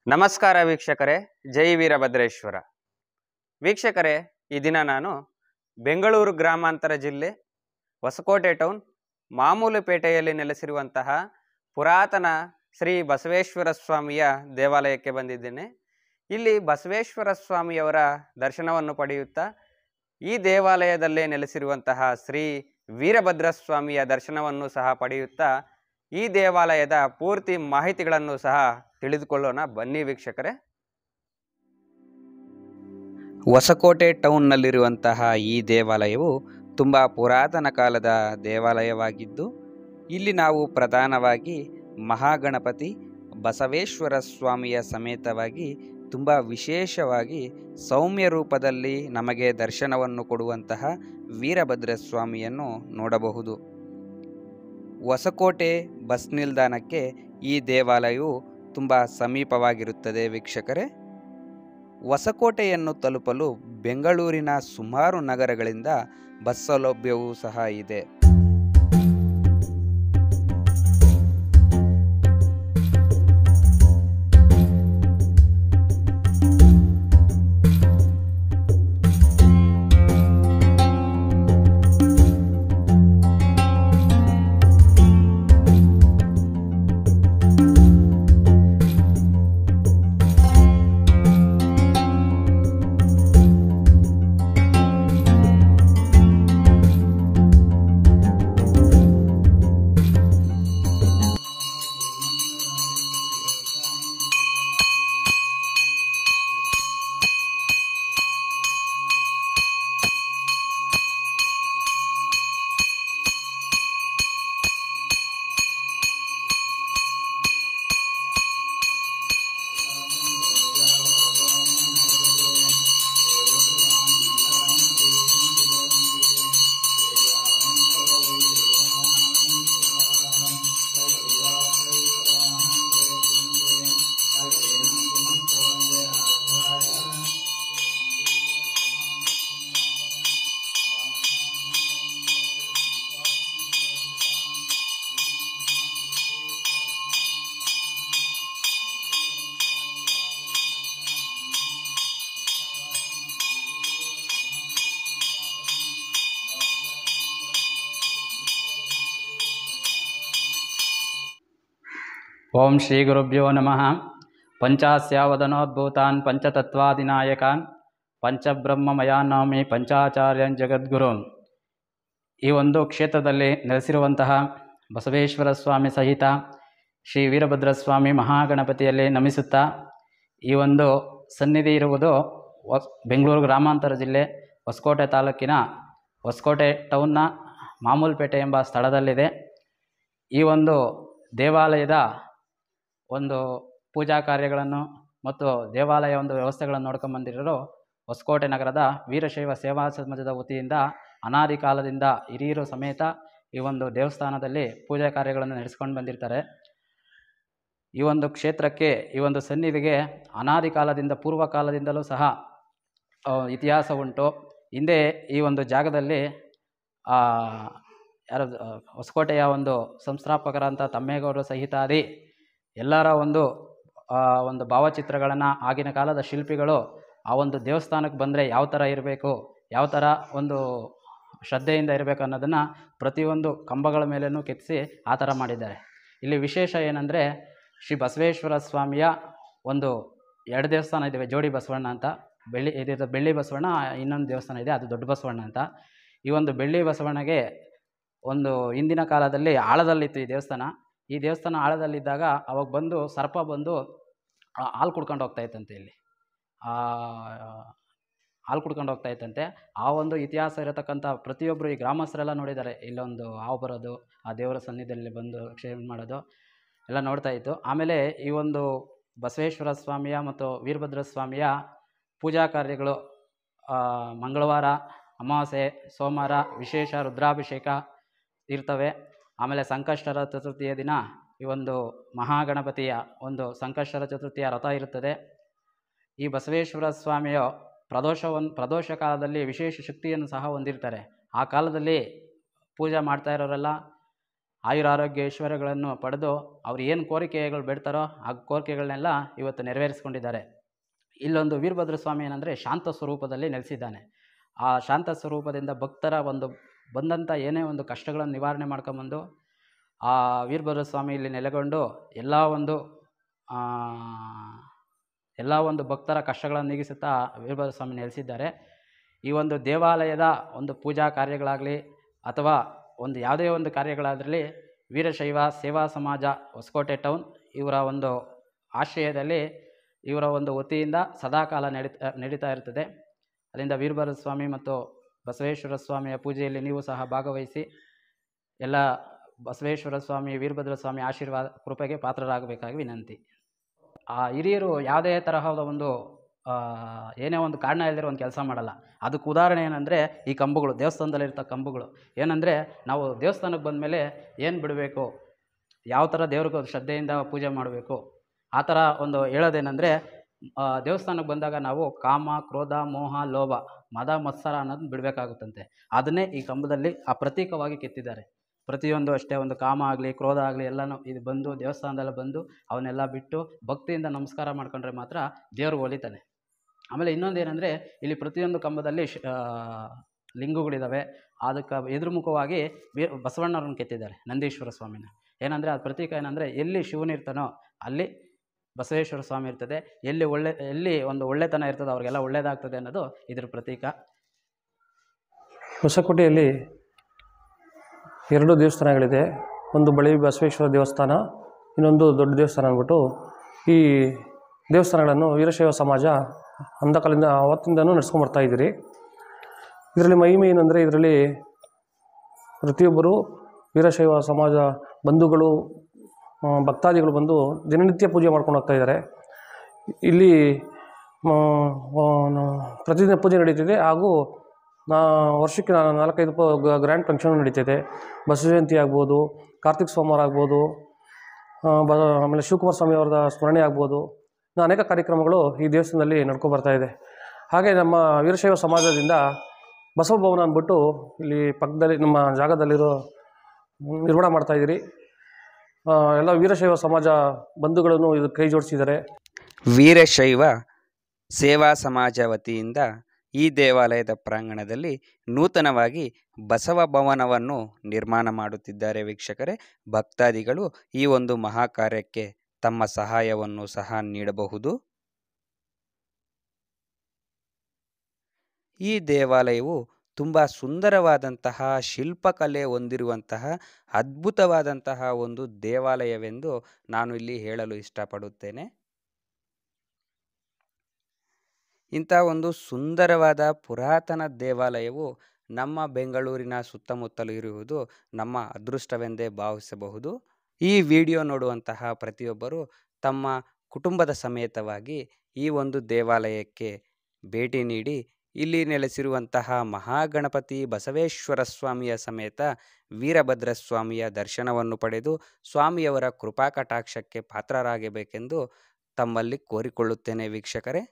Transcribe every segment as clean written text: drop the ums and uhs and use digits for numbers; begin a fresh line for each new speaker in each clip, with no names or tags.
ನಮಸ್ಕಾರ ವೀಕ್ಷಕರೇ, ಜೈ ವೀರಭದ್ರೇಶ್ವರ. ವೀಕ್ಷಕರೇ, ಈ ದಿನ ನಾನು ಬೆಂಗಳೂರು ಗ್ರಾಮಾಂತರ ಜಿಲ್ಲೆ ಹೊಸಕೋಟೆ ಟೌನ್ ಮಾಮೂಲುಪೇಟೆಯಲ್ಲಿ ನೆಲೆಸಿರುವಂತಹ ಪುರಾತನ ಶ್ರೀ ಬಸವೇಶ್ವರ ಸ್ವಾಮಿಯ ದೇವಾಲಯಕ್ಕೆ ಬಂದಿದ್ದೇನೆ. ಇಲ್ಲಿ ಬಸವೇಶ್ವರ ಸ್ವಾಮಿಯವರ ದರ್ಶನವನ್ನು ಪಡೆಯುತ್ತಾ ಈ ದೇವಾಲಯದಲ್ಲೇ ನೆಲೆಸಿರುವಂತಹ ಶ್ರೀ ವೀರಭದ್ರ ಸ್ವಾಮಿಯ ದರ್ಶನವನ್ನು ಸಹ ಪಡೆಯುತ್ತಾ ಈ ದೇವಾಲಯದ ಪೂರ್ತಿ ಮಾಹಿತಿಗಳನ್ನು ಸಹ ತಿಳಿದುಕೊಳ್ಳೋಣ. ಬನ್ನಿ ವೀಕ್ಷಕರೇ. ಹೊಸಕೋಟೆ ಟೌನ್ನಲ್ಲಿರುವಂತಹ ಈ ದೇವಾಲಯವು ತುಂಬ ಪುರಾತನ ಕಾಲದ ದೇವಾಲಯವಾಗಿದ್ದು, ಇಲ್ಲಿ ನಾವು ಪ್ರಧಾನವಾಗಿ ಮಹಾಗಣಪತಿ ಬಸವೇಶ್ವರ ಸ್ವಾಮಿಯ ಸಮೇತವಾಗಿ ತುಂಬ ವಿಶೇಷವಾಗಿ ಸೌಮ್ಯ ರೂಪದಲ್ಲಿ ನಮಗೆ ದರ್ಶನವನ್ನು ಕೊಡುವಂತಹ ವೀರಭದ್ರ ಸ್ವಾಮಿಯನ್ನು ನೋಡಬಹುದು. ಹೊಸಕೋಟೆ ಬಸ್ ನಿಲ್ದಾಣಕ್ಕೆ ಈ ದೇವಾಲಯವು ತುಂಬ ಸಮೀಪವಾಗಿರುತ್ತದೆ ವೀಕ್ಷಕರೇ. ಹೊಸಕೋಟೆಯನ್ನು ತಲುಪಲು ಬೆಂಗಳೂರಿನ ಸುಮಾರು ನಗರಗಳಿಂದ ಬಸ್ ಸೌಲಭ್ಯವೂ ಸಹ ಇದೆ.
ಓಂ ಶ್ರೀ ಗುರುಭ್ಯೋ ನಮಃ. ಪಂಚಾಸ್ಯಾವದನೋದ್ಭೂತಾನ್ ಪಂಚತತ್ವಾದಿನಾಯಕಾನ್ ಪಂಚಬ್ರಹ್ಮಮಯಾನ್ ಪಂಚಾಚಾರ್ಯನ್ ಜಗದ್ಗುರುನ್. ಈ ಒಂದು ಕ್ಷೇತ್ರದಲ್ಲಿ ನೆಲೆಸಿರುವಂತಹ ಬಸವೇಶ್ವರ ಸ್ವಾಮಿ ಸಹಿತ ಶ್ರೀ ವೀರಭದ್ರ ಸ್ವಾಮಿ ಮಹಾಗಣಪತಿಯಲ್ಲಿ ನಮಿಸುತ್ತಾ, ಈ ಒಂದು ಸನ್ನಿಧಿ ಇರುವುದು ಬೆಂಗಳೂರು ಗ್ರಾಮಾಂತರ ಜಿಲ್ಲೆ ಹೊಸಕೋಟೆ ತಾಲೂಕಿನ ಹೊಸಕೋಟೆ ಟೌನ್ನ ಮಾಮೂಲುಪೇಟೆ ಎಂಬ ಸ್ಥಳದಲ್ಲಿದೆ. ಈ ಒಂದು ದೇವಾಲಯದ ಒಂದು ಪೂಜಾ ಕಾರ್ಯಗಳನ್ನು ಮತ್ತು ದೇವಾಲಯ ಒಂದು ವ್ಯವಸ್ಥೆಗಳನ್ನು ನೋಡ್ಕೊಂಬಂದಿರೋರು ಹೊಸಕೋಟೆ ನಗರದ ವೀರಶೈವ ಸೇವಾ ಸಮಾಜದ ವತಿಯಿಂದ ಅನಾದಿ ಕಾಲದಿಂದ ಹಿರಿಯರು ಸಮೇತ ಈ ಒಂದು ದೇವಸ್ಥಾನದಲ್ಲಿ ಪೂಜಾ ಕಾರ್ಯಗಳನ್ನು ನಡೆಸ್ಕೊಂಡು ಬಂದಿರ್ತಾರೆ. ಈ ಒಂದು ಕ್ಷೇತ್ರಕ್ಕೆ, ಈ ಒಂದು ಸನ್ನಿಧಿಗೆ ಅನಾದಿ ಕಾಲದಿಂದ ಪೂರ್ವ ಕಾಲದಿಂದಲೂ ಸಹ ಇತಿಹಾಸ ಉಂಟು. ಹಿಂದೆ ಈ ಒಂದು ಜಾಗದಲ್ಲಿ ಹೊಸಕೋಟೆಯ ಒಂದು ಸಂಸ್ಥಾಪಕರಂಥ ತಮ್ಮೇಗೌಡರು ಸಹಿತಾದಿ ಎಲ್ಲರ ಒಂದು ಭಾವಚಿತ್ರಗಳನ್ನು ಆಗಿನ ಕಾಲದ ಶಿಲ್ಪಿಗಳು ಆ ಒಂದು ದೇವಸ್ಥಾನಕ್ಕೆ ಬಂದರೆ ಯಾವ ಥರ ಇರಬೇಕು, ಯಾವ ಥರ ಒಂದು ಶ್ರದ್ಧೆಯಿಂದ ಇರಬೇಕು ಅನ್ನೋದನ್ನು ಪ್ರತಿಯೊಂದು ಕಂಬಗಳ ಮೇಲೂ ಕೆತ್ತಿಸಿ ಆ ಥರ ಮಾಡಿದ್ದಾರೆ. ಇಲ್ಲಿ ವಿಶೇಷ ಏನಂದರೆ, ಶ್ರೀ ಬಸವೇಶ್ವರ ಸ್ವಾಮಿಯ ಒಂದು 2 ದೇವಸ್ಥಾನ ಇದ್ದಾವೆ. ಜೋಡಿ ಬಸವಣ್ಣ ಅಂತ ಬೆಳ್ಳಿ ಬಸವಣ್ಣ, ಇನ್ನೊಂದು ದೇವಸ್ಥಾನ ಇದೆ, ಅದು ದೊಡ್ಡ ಬಸವಣ್ಣ ಅಂತ. ಈ ಒಂದು ಬೆಳ್ಳಿ ಬಸವಣ್ಣಗೆ ಒಂದು ಹಿಂದಿನ ಕಾಲದಲ್ಲಿ ಆಳದಲ್ಲಿತ್ತು ಈ ದೇವಸ್ಥಾನ. ಈ ದೇವಸ್ಥಾನ ಆಳದಲ್ಲಿದ್ದಾಗ ಅವಾಗ ಬಂದು ಸರ್ಪ ಬಂದು ಹಾಲು ಕುಡ್ಕೊಂಡು ಹೋಗ್ತಾಯಿತ್ತಂತೆ. ಇಲ್ಲಿ ಹಾಲು ಕುಡ್ಕೊಂಡು ಹೋಗ್ತಾಯಿತ್ತಂತೆ. ಆ ಒಂದು ಇತಿಹಾಸ ಇರತಕ್ಕಂಥ ಪ್ರತಿಯೊಬ್ಬರು ಈ ಗ್ರಾಮಸ್ಥರೆಲ್ಲ ನೋಡಿದ್ದಾರೆ. ಇಲ್ಲೊಂದು ಹಾವು ಬರೋದು, ಆ ದೇವರ ಸನ್ನಿಧಿಯಲ್ಲಿ ಬಂದು ಕ್ಷೇಮ ಮಾಡೋದು ಎಲ್ಲ ನೋಡ್ತಾ ಇತ್ತು. ಆಮೇಲೆ ಈ ಒಂದು ಬಸವೇಶ್ವರ ಸ್ವಾಮಿಯ ಮತ್ತು ವೀರಭದ್ರ ಸ್ವಾಮಿಯ ಪೂಜಾ ಕಾರ್ಯಗಳು ಮಂಗಳವಾರ, ಅಮಾವಾಸ್ಯೆ, ಸೋಮವಾರ ವಿಶೇಷ ರುದ್ರಾಭಿಷೇಕ ಇರ್ತವೆ. ಆಮೇಲೆ ಸಂಕಷ್ಟರ ಚತುರ್ಥಿಯ ದಿನ ಈ ಒಂದು ಮಹಾಗಣಪತಿಯ ಒಂದು ಸಂಕಷ್ಟರ ಚತುರ್ಥಿಯ ರಥ ಇರುತ್ತದೆ. ಈ ಬಸವೇಶ್ವರ ಸ್ವಾಮಿಯ ಪ್ರದೋಷ ಕಾಲದಲ್ಲಿ ವಿಶೇಷ ಶಕ್ತಿಯನ್ನು ಸಹ ಹೊಂದಿರ್ತಾರೆ. ಆ ಕಾಲದಲ್ಲಿ ಪೂಜೆ ಮಾಡ್ತಾ ಇರೋರೆಲ್ಲ ಆಯುರಾರೋಗ್ಯ ಐಶ್ವರ್ಯಗಳನ್ನು ಪಡೆದು ಅವ್ರು ಏನು ಕೋರಿಕೆಗಳು ಬೇಡ್ತಾರೋ ಆ ಕೋರಿಕೆಗಳನ್ನೆಲ್ಲ ಇವತ್ತು ನೆರವೇರಿಸ್ಕೊಂಡಿದ್ದಾರೆ. ಇಲ್ಲೊಂದು ವೀರಭದ್ರ ಸ್ವಾಮಿ ಏನಂದರೆ ಶಾಂತ ಸ್ವರೂಪದಲ್ಲಿ ನೆಲೆಸಿದ್ದಾನೆ. ಆ ಶಾಂತ ಸ್ವರೂಪದಿಂದ ಭಕ್ತರ ಬಂದಂಥ ಏನೇ ಒಂದು ಕಷ್ಟಗಳನ್ನು ನಿವಾರಣೆ ಮಾಡ್ಕೊಂಬಂದು ಆ ವೀರಭದ್ರ ಸ್ವಾಮಿ ಇಲ್ಲಿ ನೆಲೆಗೊಂಡು ಎಲ್ಲ ಒಂದು ಭಕ್ತರ ಕಷ್ಟಗಳನ್ನು ನೀಗಿಸುತ್ತಾ ವೀರಭದ್ರ ಸ್ವಾಮಿ ನೆಲೆಸಿದ್ದಾರೆ. ಈ ಒಂದು ದೇವಾಲಯದ ಒಂದು ಪೂಜಾ ಕಾರ್ಯಗಳಾಗಲಿ ಅಥವಾ ಒಂದು ಯಾವುದೇ ಒಂದು ಕಾರ್ಯಗಳಾದ್ರಲ್ಲಿ ವೀರಶೈವ ಸೇವಾ ಸಮಾಜ ಹೊಸಕೋಟೆ ಟೌನ್ ಇವರ ಒಂದು ಆಶ್ರಯದಲ್ಲಿ ಇವರ ಒಂದು ವತಿಯಿಂದ ಸದಾಕಾಲ ನಡೀತಾ ಇರ್ತದೆ. ಅದರಿಂದ ವೀರಭದ್ರ ಸ್ವಾಮಿ ಮತ್ತು ಬಸವೇಶ್ವರ ಸ್ವಾಮಿಯ ಪೂಜೆಯಲ್ಲಿ ನೀವು ಸಹ ಭಾಗವಹಿಸಿ ಎಲ್ಲ ಬಸವೇಶ್ವರ ಸ್ವಾಮಿ ವೀರಭದ್ರ ಸ್ವಾಮಿ ಆಶೀರ್ವಾದ ಕೃಪೆಗೆ ಪಾತ್ರರಾಗಬೇಕಾಗಿ ವಿನಂತಿ. ಆ ಹಿರಿಯರು ಯಾವುದೇ ತರಹದ ಒಂದು ಏನೇ ಒಂದು ಕಾರಣ ಇಲ್ಲದಿರೋ ಒಂದು ಕೆಲಸ ಮಾಡಲ್ಲ. ಅದಕ್ಕೆ ಉದಾಹರಣೆ ಏನಂದರೆ ಈ ಕಂಬಗಳು, ದೇವಸ್ಥಾನದಲ್ಲಿರ್ತ ಕಂಬಗಳು ಏನಂದರೆ ನಾವು ದೇವಸ್ಥಾನಕ್ಕೆ ಬಂದಮೇಲೆ ಏನು ಬಿಡಬೇಕು, ಯಾವ ಥರ ದೇವ್ರಿಗೆ ಶ್ರದ್ಧೆಯಿಂದ ಪೂಜೆ ಮಾಡಬೇಕು, ಆ ಥರ ಒಂದು ಹೇಳೋದೇನೆಂದರೆ ದೇವಸ್ಥಾನಕ್ಕೆ ಬಂದಾಗ ನಾವು ಕಾಮ, ಕ್ರೋಧ, ಮೋಹ, ಲೋಭ, ಮದ, ಮತ್ಸರ ಅನ್ನೋದನ್ನ ಬಿಡಬೇಕಾಗುತ್ತಂತೆ. ಅದನ್ನೇ ಈ ಕಂಬದಲ್ಲಿ ಆ ಪ್ರತೀಕವಾಗಿ ಕೆತ್ತಿದ್ದಾರೆ. ಪ್ರತಿಯೊಂದು ಅಷ್ಟೇ, ಒಂದು ಕಾಮ ಆಗಲಿ ಕ್ರೋಧ ಆಗಲಿ ಎಲ್ಲನೂ ಇದು ಬಂದು ದೇವಸ್ಥಾನದಲ್ಲ ಬಂದು ಅವನ್ನೆಲ್ಲ ಬಿಟ್ಟು ಭಕ್ತಿಯಿಂದ ನಮಸ್ಕಾರ ಮಾಡ್ಕೊಂಡ್ರೆ ಮಾತ್ರ ದೇವರು ಒಲಿತಾನೆ. ಆಮೇಲೆ ಇನ್ನೊಂದು ಏನಂದರೆ ಇಲ್ಲಿ ಪ್ರತಿಯೊಂದು ಕಂಬದಲ್ಲಿ ಲಿಂಗಗಳಿದ್ದಾವೆ. ಅದಕ್ಕೆ ಎದುರುಮುಖವಾಗಿ ಬಸವಣ್ಣವ್ರನ್ನ ಕೆತ್ತಿದ್ದಾರೆ, ನಂದೀಶ್ವರ ಸ್ವಾಮಿನ. ಏನಂದರೆ ಅದು ಪ್ರತೀಕ ಏನಂದರೆ ಎಲ್ಲಿ ಶಿವನಿರ್ತಾನೋ ಅಲ್ಲಿ ಬಸವೇಶ್ವರ ಸ್ವಾಮಿ ಇರ್ತದೆ, ಎಲ್ಲಿ ಒಂದು ಒಳ್ಳೆತನ ಇರ್ತದೆ ಅವ್ರಿಗೆಲ್ಲ ಒಳ್ಳೆಯದಾಗ್ತದೆ ಅನ್ನೋದು ಇದ್ರ ಪ್ರತೀಕ.
ಹೊಸಕೋಟೆಯಲ್ಲಿ 2 ದೇವಸ್ಥಾನಗಳಿದೆ. ಒಂದು ಬಳಿ ಬಸವೇಶ್ವರ ದೇವಸ್ಥಾನ, ಇನ್ನೊಂದು ದೊಡ್ಡ ದೇವಸ್ಥಾನ ಅಂದ್ಬಿಟ್ಟು. ಈ ದೇವಸ್ಥಾನಗಳನ್ನು ವೀರಶೈವ ಸಮಾಜ ಅಂದಕಾಲದಿಂದ ಆವತ್ತಿಂದನೂ ನಡೆಸ್ಕೊಂಬರ್ತಾ ಇದ್ದೀರಿ. ಇದರಲ್ಲಿ ಮಹಿಮೆ ಏನಂದರೆ ಇದರಲ್ಲಿ ಪ್ರತಿಯೊಬ್ಬರು ವೀರಶೈವ ಸಮಾಜ ಬಂಧುಗಳು ಭಕ್ತಾದಿಗಳು ಬಂದು ದಿನನಿತ್ಯ ಪೂಜೆ ಮಾಡ್ಕೊಂಡು ಹೋಗ್ತಾ ಇದ್ದಾರೆ. ಇಲ್ಲಿ ಪ್ರತಿದಿನ ಪೂಜೆ ನಡೀತಿದೆ ಹಾಗೂ ವರ್ಷಕ್ಕೆ 4-5 ಗ್ರ್ಯಾಂಡ್ ಫಂಕ್ಷನ್ ನಡೀತಿದೆ. ಬಸವ ಜಯಂತಿ ಆಗ್ಬೋದು, ಕಾರ್ತಿಕ್ ಸೋಮವಾರ ಆಗ್ಬೋದು, ಆಮೇಲೆ ಶಿವಕುಮಾರ ಸ್ವಾಮಿ ಅವರದ ಸ್ಮರಣೆ ಆಗ್ಬೋದು, ಅನೇಕ ಕಾರ್ಯಕ್ರಮಗಳು ಈ ದೇವಸ್ಥಾನದಲ್ಲಿ ನಡ್ಕೊಬರ್ತಾ ಇದೆ. ಹಾಗೆ ನಮ್ಮ ವೀರಶೈವ ಸಮಾಜದಿಂದ ಬಸವ ಭವನ ಅಂದ್ಬಿಟ್ಟು ಇಲ್ಲಿ ಪಕ್ಕದಲ್ಲಿ ನಮ್ಮ ಜಾಗದಲ್ಲಿರೋ ನಿರ್ಮಾಣ ಮಾಡ್ತಾಯಿದ್ದೀರಿ. ಎಲ್ಲ ವೀರಶೈವ ಸಮಾಜ ಬಂಧುಗಳನ್ನು ಇದಕ್ಕೆ ಕೈ ಜೋಡಿಸಿದ್ದಾರೆ.
ವೀರಶೈವ ಸೇವಾ ಸಮಾಜ ವತಿಯಿಂದ ಈ ದೇವಾಲಯದ ಪ್ರಾಂಗಣದಲ್ಲಿ ನೂತನವಾಗಿ ಬಸವ ಭವನವನ್ನು ನಿರ್ಮಾಣ ಮಾಡುತ್ತಿದ್ದಾರೆ. ವೀಕ್ಷಕರೇ, ಭಕ್ತಾದಿಗಳು ಈ ಒಂದು ಮಹಾಕಾರ್ಯಕ್ಕೆ ತಮ್ಮ ಸಹಾಯವನ್ನು ಸಹ ನೀಡಬಹುದು. ಈ ದೇವಾಲಯವು ತುಂಬ ಸುಂದರವಾದಂತಹ ಶಿಲ್ಪಕಲೆ ಹೊಂದಿರುವಂತಹ ಅದ್ಭುತವಾದಂತಹ ಒಂದು ದೇವಾಲಯವೆಂದು ನಾನು ಇಲ್ಲಿ ಹೇಳಲು ಇಷ್ಟಪಡುತ್ತೇನೆ. ಇಂಥ ಒಂದು ಸುಂದರವಾದ ಪುರಾತನ ದೇವಾಲಯವು ನಮ್ಮ ಬೆಂಗಳೂರಿನ ಸುತ್ತಮುತ್ತಲೂ ಇರುವುದು ನಮ್ಮ ಅದೃಷ್ಟವೆಂದೇ ಭಾವಿಸಬಹುದು. ಈ ವಿಡಿಯೋ ನೋಡುವಂತಹ ಪ್ರತಿಯೊಬ್ಬರು ತಮ್ಮ ಕುಟುಂಬದ ಸಮೇತವಾಗಿ ಈ ಒಂದು ದೇವಾಲಯಕ್ಕೆ ಭೇಟಿ ನೀಡಿ ಇಲ್ಲಿ ನೆಲೆಸಿರುವಂತಹ ಮಹಾಗಣಪತಿ ಬಸವೇಶ್ವರ ಸ್ವಾಮಿಯ ಸಮೇತ ವೀರಭದ್ರ ಸ್ವಾಮಿಯ ದರ್ಶನವನ್ನು ಪಡೆದು ಸ್ವಾಮಿಯವರ ಕೃಪಾ ಕಟಾಕ್ಷಕ್ಕೆ ಪಾತ್ರರಾಗಬೇಕೆಂದು ತಮ್ಮಲ್ಲಿ ಕೋರಿಕೊಳ್ಳುತ್ತೇನೆ. ವೀಕ್ಷಕರೇ,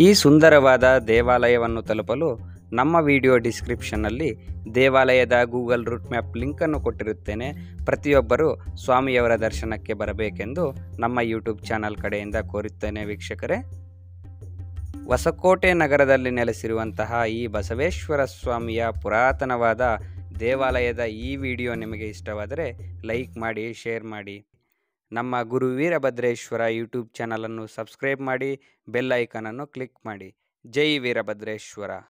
ಈ ಸುಂದರವಾದ ದೇವಾಲಯವನ್ನು ತಲುಪಲು ನಮ್ಮ ವಿಡಿಯೋ ಡಿಸ್ಕ್ರಿಪ್ಷನ್ನಲ್ಲಿ ದೇವಾಲಯದ ಗೂಗಲ್ ರೂಟ್ ಮ್ಯಾಪ್ ಲಿಂಕನ್ನು ಕೊಟ್ಟಿರುತ್ತೇನೆ. ಪ್ರತಿಯೊಬ್ಬರು ಸ್ವಾಮಿಯವರ ದರ್ಶನಕ್ಕೆ ಬರಬೇಕೆಂದು ನಮ್ಮ ಯೂಟ್ಯೂಬ್ ಚಾನಲ್ ಕಡೆಯಿಂದ ಕೋರುತ್ತೇನೆ. ವೀಕ್ಷಕರೇ, ಹೊಸಕೋಟೆ ನಗರದಲ್ಲಿ ನೆಲೆಸಿರುವಂತಹ ಈ ಬಸವೇಶ್ವರ ಸ್ವಾಮಿಯ ಪುರಾತನವಾದ ದೇವಾಲಯದ ಈ ವಿಡಿಯೋ ನಿಮಗೆ ಇಷ್ಟವಾದರೆ ಲೈಕ್ ಮಾಡಿ, ಶೇರ್ ಮಾಡಿ. ನಮ್ಮ ಗುರು ವೀರಭದ್ರೇಶ್ವರ ಯೂಟ್ಯೂಬ್ ಚಾನಲನ್ನು ಸಬ್ಸ್ಕ್ರೈಬ್ ಮಾಡಿ, ಬೆಲ್ ಐಕಾನನ್ನು ಕ್ಲಿಕ್ ಮಾಡಿ. ಜೈ ವೀರಭದ್ರೇಶ್ವರ.